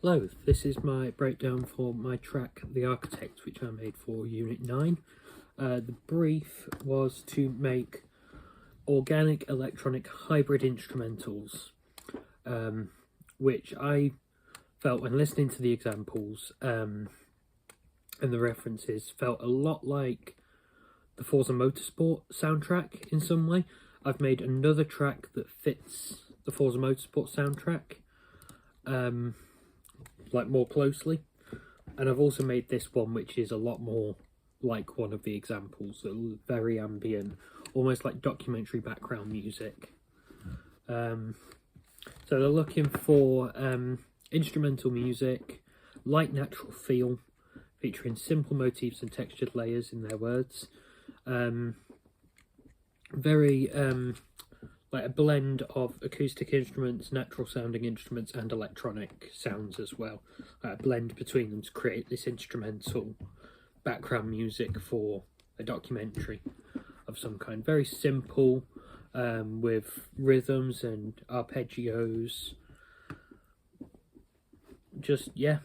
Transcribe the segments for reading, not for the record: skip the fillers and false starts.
Hello, this is my breakdown for my track The Architect, which I made for Unit 9. The brief was to make organic electronic hybrid instrumentals, which I felt when listening to the examples and the references felt a lot like the Forza Motorsport soundtrack in some way. I've made another track that fits the Forza Motorsport soundtrack like more closely, and I've also made this one which is a lot more like one of the examples, very ambient, almost like documentary background music. So they're looking for instrumental music, light natural feel, featuring simple motifs and textured layers in their words. Very like a blend of acoustic instruments, natural sounding instruments, and electronic sounds as well. A blend between them to create this instrumental background music for a documentary of some kind. Very simple, with rhythms and arpeggios. Just, yeah,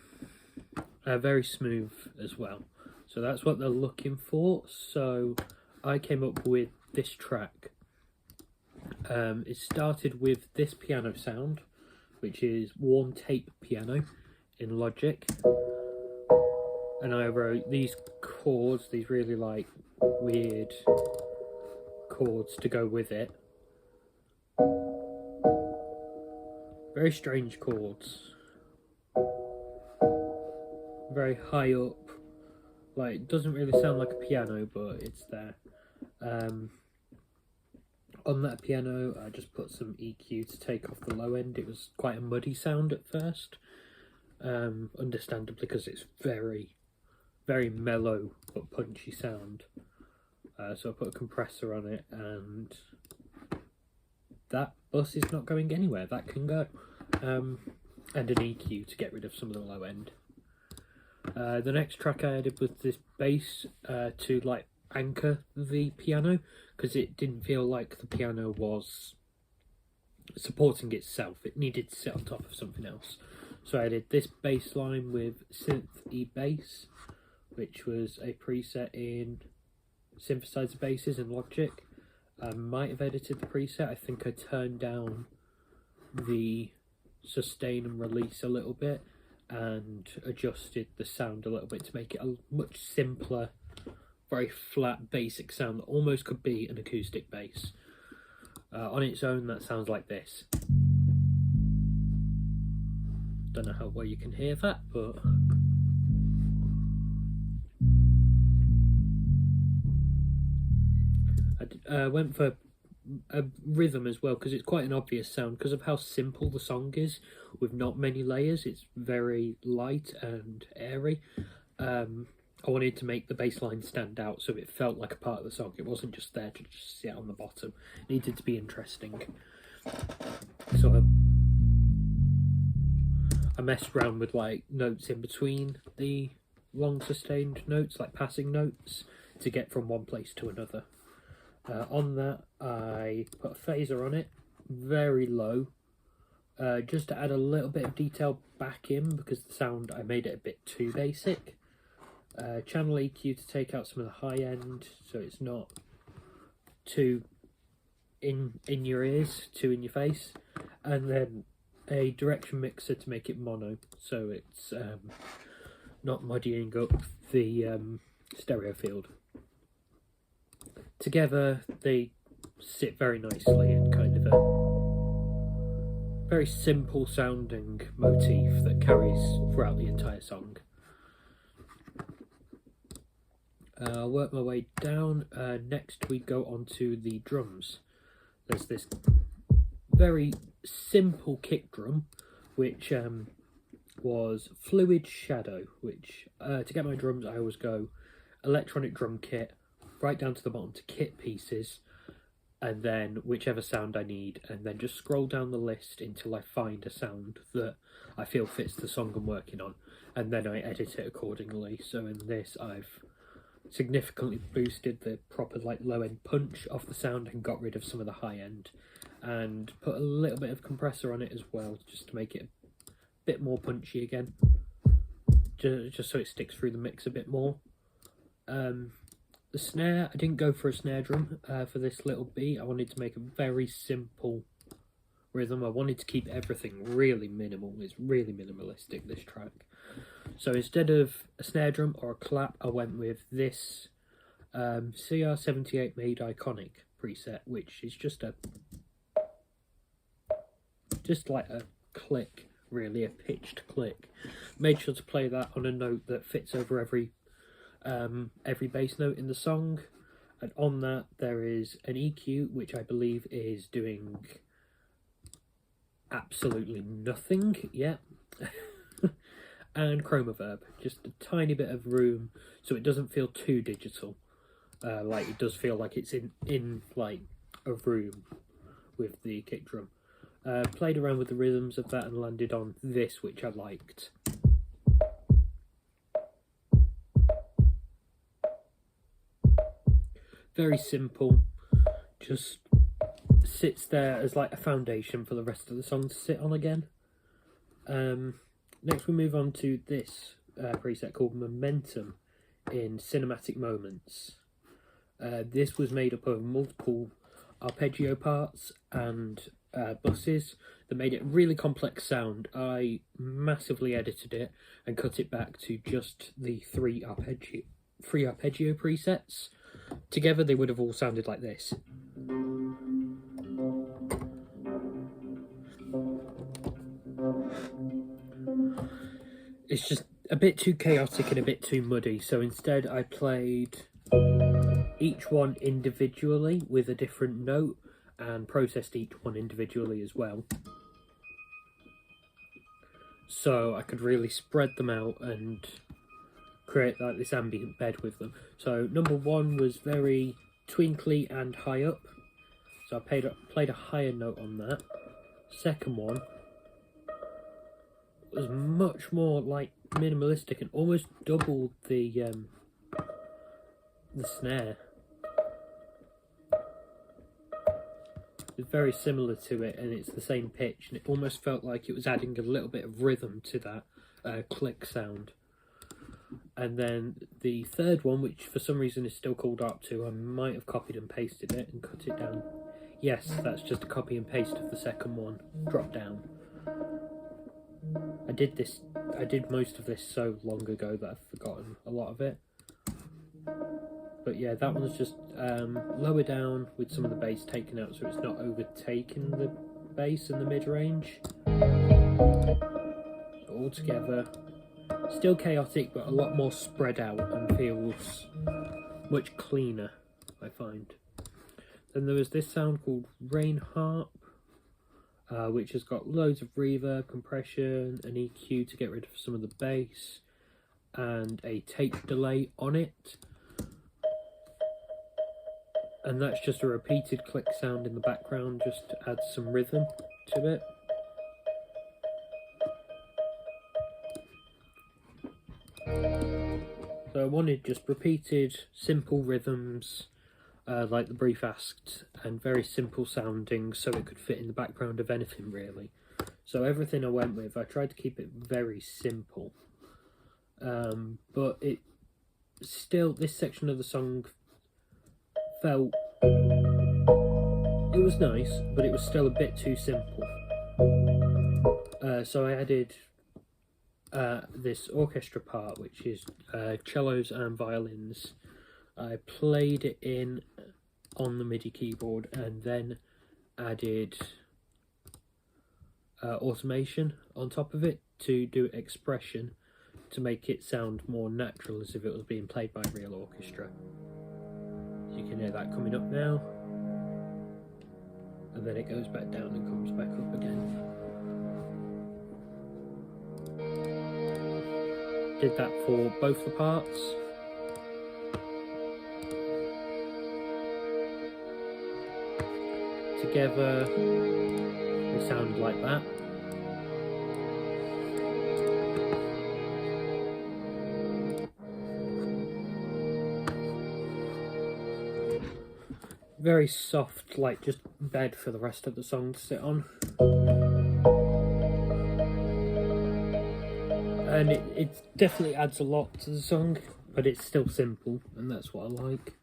very smooth as well. So that's what they're looking for. So I came up with this track. It started with this piano sound, which is worn tape piano in Logic, and I wrote these chords, these really like weird chords to go with it. Very strange chords, very high up, like it doesn't really sound like a piano, but it's there. On that piano, I just put some EQ to take off the low end. It was quite a muddy sound at first, understandably, because it's very, very mellow but punchy sound. So I put a compressor on it, and that bus is not going anywhere. That can go. And an EQ to get rid of some of the low end. The next track I added was this bass to like anchor the piano, because it didn't feel like the piano was supporting itself. It needed to sit on top of something else. So I did this bass line with Synth E-Bass, which was a preset in synthesizer basses in Logic. I might have edited the preset. I think I turned down the sustain and release a little bit and adjusted the sound a little bit to make it a much simpler, very flat, basic sound that almost could be an acoustic bass. On its own, that sounds like this. Don't know how well you can hear that, but I went for a rhythm as well, because it's quite an obvious sound because of how simple the song is with not many layers. It's very light and airy. I wanted to make the bass line stand out so it felt like a part of the song. It wasn't just there to just sit on the bottom. It needed to be interesting. So I messed around with like notes in between the long sustained notes, like passing notes, to get from one place to another. On that, I put a phaser on it, very low, just to add a little bit of detail back in, because the sound, I made it a bit too basic. Channel EQ to take out some of the high end, so it's not too in your ears, too in your face, and then a direction mixer to make it mono, so it's not muddying up the stereo field. Together they sit very nicely in kind of a very simple sounding motif that carries throughout the entire song. I'll work my way down. Next we go on to the drums. There's this very simple kick drum, which was Fluid Shadow, which to get my drums I always go electronic drum kit, right down to the bottom to kit pieces, and then whichever sound I need, and then just scroll down the list until I find a sound that I feel fits the song I'm working on, and then I edit it accordingly. So in this I've significantly boosted the proper like low end punch of the sound and got rid of some of the high end, and put a little bit of compressor on it as well, just to make it bit more punchy again, just so it sticks through the mix a bit more. The snare, I didn't go for a snare drum for this little beat. I wanted to make a very simple rhythm. I wanted to keep everything really minimal. It's really minimalistic, this track. So instead of a snare drum or a clap, I went with this CR78 made Iconic preset, which is just like a click, really, a pitched click. Made sure to play that on a note that fits over every bass note in the song, and on that there is an EQ which I believe is doing absolutely nothing yet. And chroma verb, just a tiny bit of room so it doesn't feel too digital, like it does feel like it's in like a room with the kick drum. Played around with the rhythms of that and landed on this, which I liked. Very simple, just sits there as like a foundation for the rest of the song to sit on again. Next we move on to this preset called Momentum in Cinematic Moments. This was made up of multiple arpeggio parts and buses that made it a really complex sound. I massively edited it and cut it back to just the three arpeggio presets. Together they would have all sounded like this. It's just a bit too chaotic and a bit too muddy, so instead I played each one individually with a different note and processed each one individually as well, so I could really spread them out and create like this ambient bed with them. So number one was very twinkly and high up, so I played a higher note on that. Second one was much more like minimalistic and almost doubled the snare. It's very similar to it, and it's the same pitch, and it almost felt like it was adding a little bit of rhythm to that click sound. And then the third one, which for some reason is still called Arp 2, I might have copied and pasted it and cut it down. Yes, that's just a copy and paste of the second one, drop down. I did most of this so long ago that I've forgotten a lot of it. But yeah, that one's just lower down with some of the bass taken out so it's not overtaking the bass in the mid-range. So all together, still chaotic but a lot more spread out and feels much cleaner, I find. Then there was this sound called Rain Harp, which has got loads of reverb, compression, an EQ to get rid of some of the bass, and a tape delay on it. And that's just a repeated click sound in the background, just to add some rhythm to it. So I wanted just repeated, simple rhythms, like the brief asked, and very simple sounding, so it could fit in the background of anything really. So everything I went with, I tried to keep it very simple. But it still, this section of the song felt, it was nice, but it was still a bit too simple. So I added this orchestra part, which is cellos and violins. I played it in on the MIDI keyboard and then added automation on top of it to do expression to make it sound more natural, as if it was being played by a real orchestra. So you can hear that coming up now, and then it goes back down and comes back up again. Did that for both the parts. Together they sound like that. Very soft, like just bed for the rest of the song to sit on. and it definitely adds a lot to the song, but it's still simple, and that's what I like.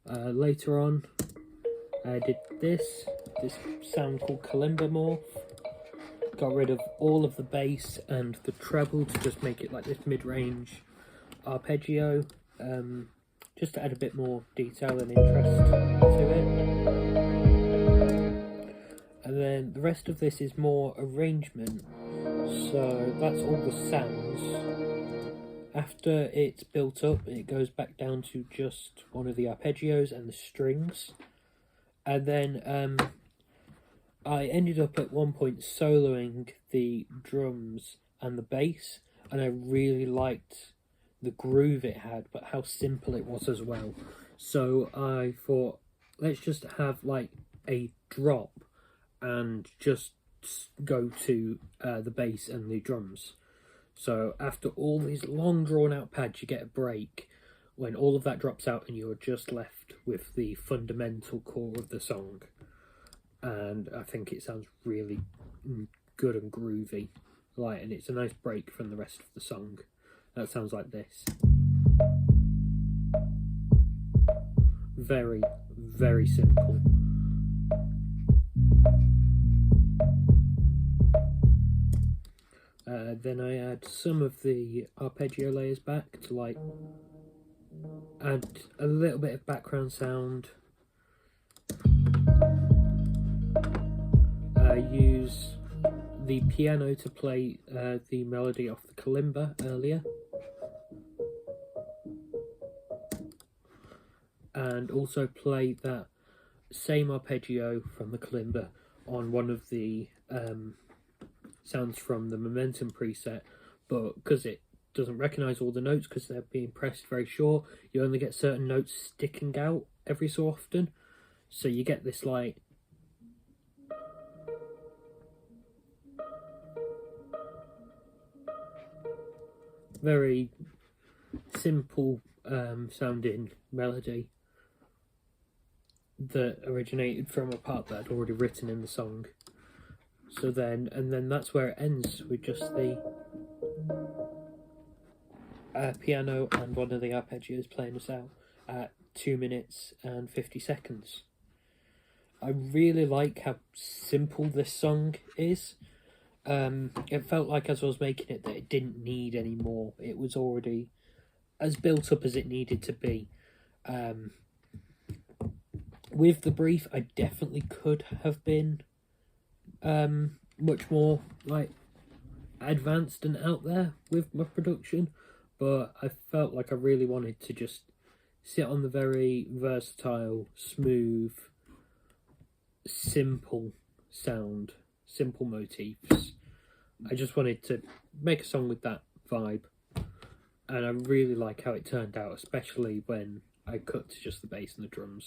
Later on, I did this sound called Kalimba Morph. Got rid of all of the bass and the treble to just make it like this mid-range arpeggio, just to add a bit more detail and interest to it. And then the rest of this is more arrangement, so that's all the sounds. After it's built up, it goes back down to just one of the arpeggios and the strings. And then I ended up at one point soloing the drums and the bass, and I really liked the groove it had, but how simple it was as well. So I thought, let's just have like a drop and just go to the bass and the drums. So after all these long drawn out pads, you get a break when all of that drops out and you're just left with the fundamental core of the song. And I think it sounds really good and groovy, and it's a nice break from the rest of the song. That sounds like this. Very, very simple. Then I add some of the arpeggio layers back to add a little bit of background sound. Use the piano to play the melody off the kalimba earlier, and also play that same arpeggio from the kalimba on one of the sounds from the momentum preset, but because it doesn't recognise all the notes because they're being pressed very short, you only get certain notes sticking out every so often, so you get this very simple sounding melody that originated from a part that I'd already written in the song. So then that's where it ends, with just the piano and one of the arpeggios playing us out at 2 minutes and 50 seconds. I really like how simple this song is. It felt like as I was making it that it didn't need any more. It was already as built up as it needed to be. With the brief, I definitely could have been much more advanced and out there with my production, but I felt like I really wanted to just sit on the very versatile, smooth, simple sound, simple motifs. I just wanted to make a song with that vibe, and I really like how it turned out, especially when I cut to just the bass and the drums.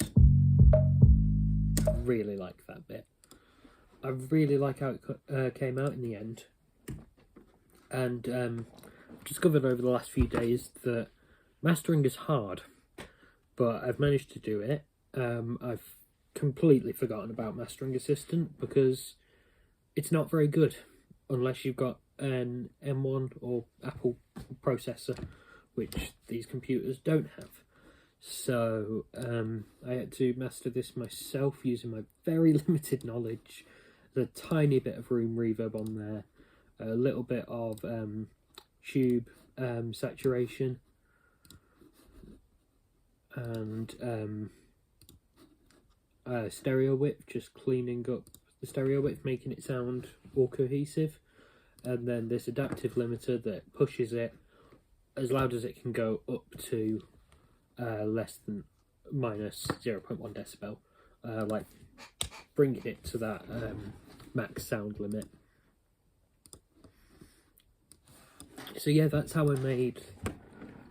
I really like that bit. I really like how it came out in the end, and I've discovered over the last few days that mastering is hard, but I've managed to do it. I've completely forgotten about Mastering Assistant because it's not very good unless you've got an M1 or Apple processor, which these computers don't have. So I had to master this myself using my very limited knowledge. There's a tiny bit of room reverb on there, a little bit of tube saturation, and stereo width, just cleaning up the stereo width, making it sound all cohesive, and then this adaptive limiter that pushes it as loud as it can go up to less than minus 0.1 decibel, bringing it to that max sound limit. So yeah, that's how I made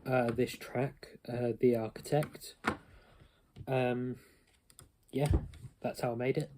this track, The Architect. Yeah, that's how I made it.